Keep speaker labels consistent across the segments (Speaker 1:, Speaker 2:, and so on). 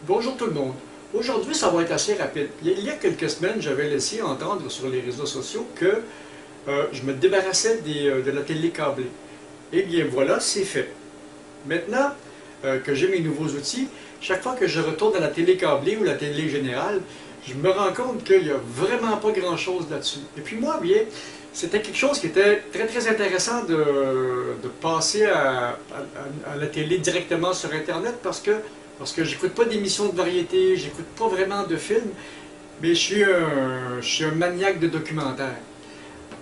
Speaker 1: Bonjour tout le monde. Aujourd'hui, ça va être assez rapide. Il y a quelques semaines, j'avais laissé entendre sur les réseaux sociaux que je me débarrassais de la télé câblée. Eh bien voilà, c'est fait. Maintenant que j'ai mes nouveaux outils, chaque fois que je retourne à la télé câblée ou la télé générale, je me rends compte qu'il n'y a vraiment pas grand-chose là-dessus. Et puis moi, bien, c'était quelque chose qui était très intéressant de passer à la télé directement sur Internet parce que j'écoute pas d'émissions de variété, j'écoute pas vraiment de films, mais je suis un maniaque de documentaires.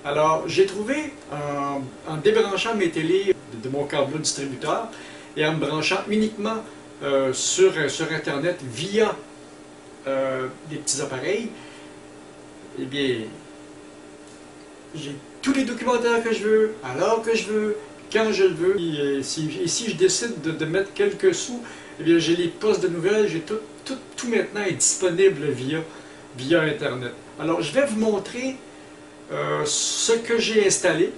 Speaker 1: Alors, j'ai trouvé, en débranchant mes télés de mon câble distributeur et en me branchant uniquement sur Internet via des petits appareils, eh bien, j'ai tous les documentaires que je veux, à l'heure que je veux, quand je le veux. Et si je décide de mettre quelques sous, eh bien, j'ai les postes de nouvelles, j'ai tout maintenant est disponible via Internet. Alors, je vais vous montrer ce que j'ai installé.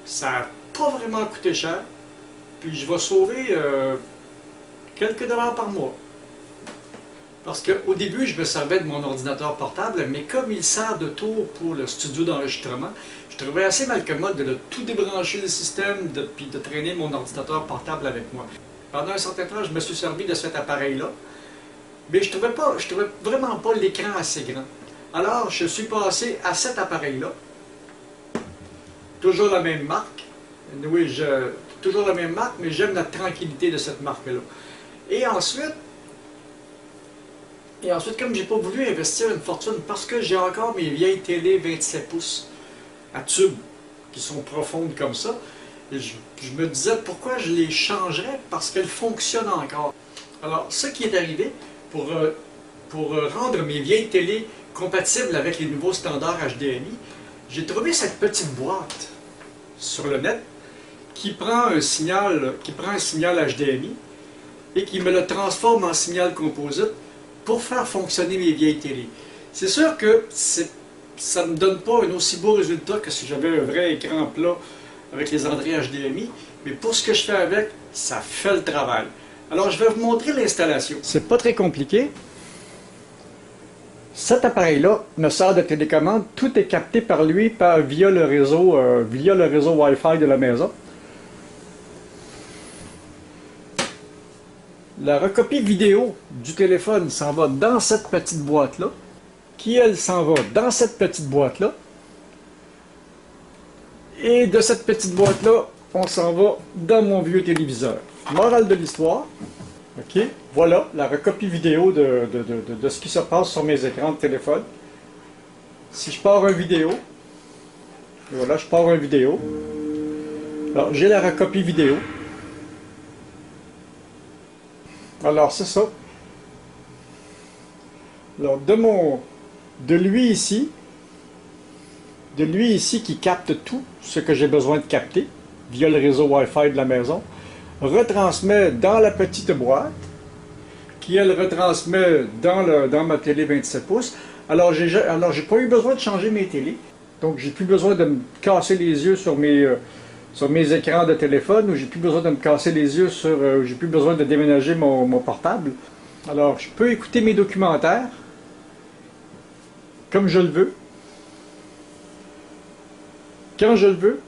Speaker 1: Ça n'a pas vraiment coûté cher, puis je vais sauver quelques dollars par mois. Parce qu'au début, je me servais de mon ordinateur portable, mais comme il sert de tour pour le studio d'enregistrement, je trouvais assez mal commode de tout débrancher le système, puis de traîner mon ordinateur portable avec moi. Pendant un certain temps, je me suis servi de cet appareil-là, mais je trouvais vraiment pas l'écran assez grand. Alors, je suis passé à cet appareil-là, toujours la même marque. Oui, toujours la même marque, mais j'aime la tranquillité de cette marque-là. Et ensuite, comme j'ai pas voulu investir une fortune, parce que j'ai encore mes vieilles télé 27 pouces à tube, qui sont profondes comme ça, et je me disais pourquoi je les changerais, parce qu'elles fonctionnent encore. Alors, ce qui est arrivé, pour rendre mes vieilles télé compatibles avec les nouveaux standards HDMI, j'ai trouvé cette petite boîte sur le net qui prend un signal HDMI et qui me le transforme en signal composite pour faire fonctionner mes vieilles télé. C'est sûr que ça ne me donne pas un aussi beau résultat que si j'avais un vrai écran plat avec les entrées HDMI, mais pour ce que je fais avec, ça fait le travail. Alors je vais vous montrer l'installation. C'est pas très compliqué. Cet appareil-là me sert de télécommande. Tout est capté par lui via le réseau Wi-Fi de la maison. La recopie vidéo du téléphone s'en va dans cette petite boîte-là, qui elle s'en va dans cette petite boîte-là. Et de cette petite boîte-là, on s'en va dans mon vieux téléviseur. Morale de l'histoire. OK, voilà la recopie vidéo de ce qui se passe sur mes écrans de téléphone. Si je pars une vidéo, voilà, je pars une vidéo. Alors, j'ai la recopie vidéo. Alors, c'est ça. Alors, de lui ici qui capte tout ce que j'ai besoin de capter via le réseau Wi-Fi de la maison, retransmet dans la petite boîte, qui elle retransmet dans ma télé 27 pouces. Alors, j'ai pas eu besoin de changer mes télés. Donc, j'ai plus besoin de me casser les yeux sur mes écrans de téléphone, ou j'ai plus besoin de me casser les yeux j'ai plus besoin de déménager mon portable. Alors, je peux écouter mes documentaires comme je le veux, quand je le veux.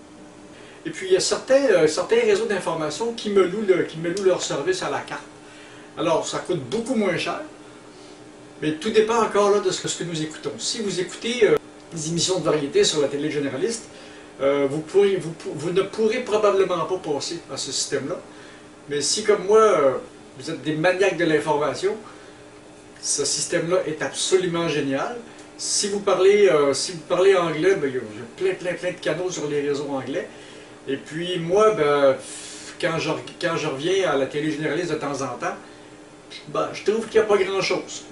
Speaker 1: Et puis, il y a certains réseaux d'information qui me louent leur service à la carte. Alors, ça coûte beaucoup moins cher, mais tout dépend encore là de ce que nous écoutons. Si vous écoutez des émissions de variété sur la télé généraliste, vous ne pourrez probablement pas passer à ce système-là. Mais si, comme moi, vous êtes des maniaques de l'information, ce système-là est absolument génial. Si vous parlez anglais, ben, il y a plein de canaux sur les réseaux anglais. Et puis moi, ben, quand je reviens à la télé généraliste de temps en temps, ben, je trouve qu'il n'y a pas grand-chose.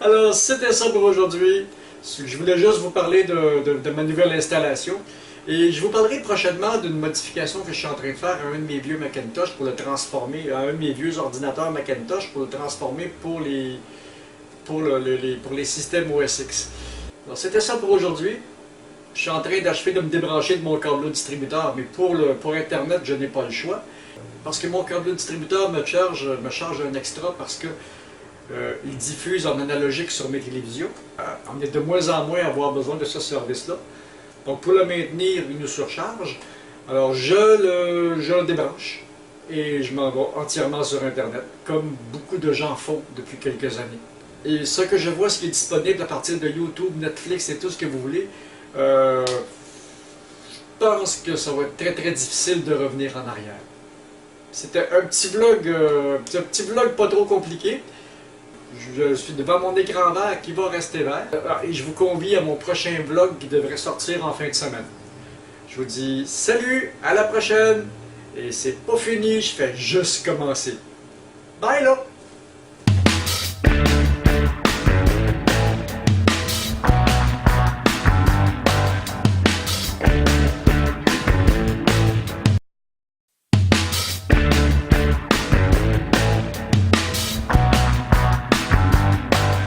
Speaker 1: Alors, c'était ça pour aujourd'hui. Je voulais juste vous parler de ma nouvelle installation. Et je vous parlerai prochainement d'une modification que je suis en train de faire à un de mes vieux Macintosh pour le transformer, à un de mes vieux ordinateurs Macintosh pour le transformer pour pour, pour les systèmes OS X. Alors c'était ça pour aujourd'hui. Je suis en train d'achever de me débrancher de mon câble distributeur, mais pour Internet, je n'ai pas le choix. Parce que mon câble distributeur me charge un extra parce que il diffuse en analogique sur mes télévisions. On est de moins en moins à avoir besoin de ce service-là. Donc pour le maintenir, il nous surcharge. Alors je le débranche et je m'en vais entièrement sur Internet, comme beaucoup de gens font depuis quelques années. Et ce que je vois, ce qui est disponible à partir de YouTube, Netflix et tout ce que vous voulez, je pense que ça va être très très difficile de revenir en arrière. C'était un petit vlog pas trop compliqué. Je suis devant mon écran vert qui va rester vert. Et je vous convie à mon prochain vlog qui devrait sortir en fin de semaine. Je vous dis salut, à la prochaine! Et c'est pas fini, je fais juste commencer. Bye là!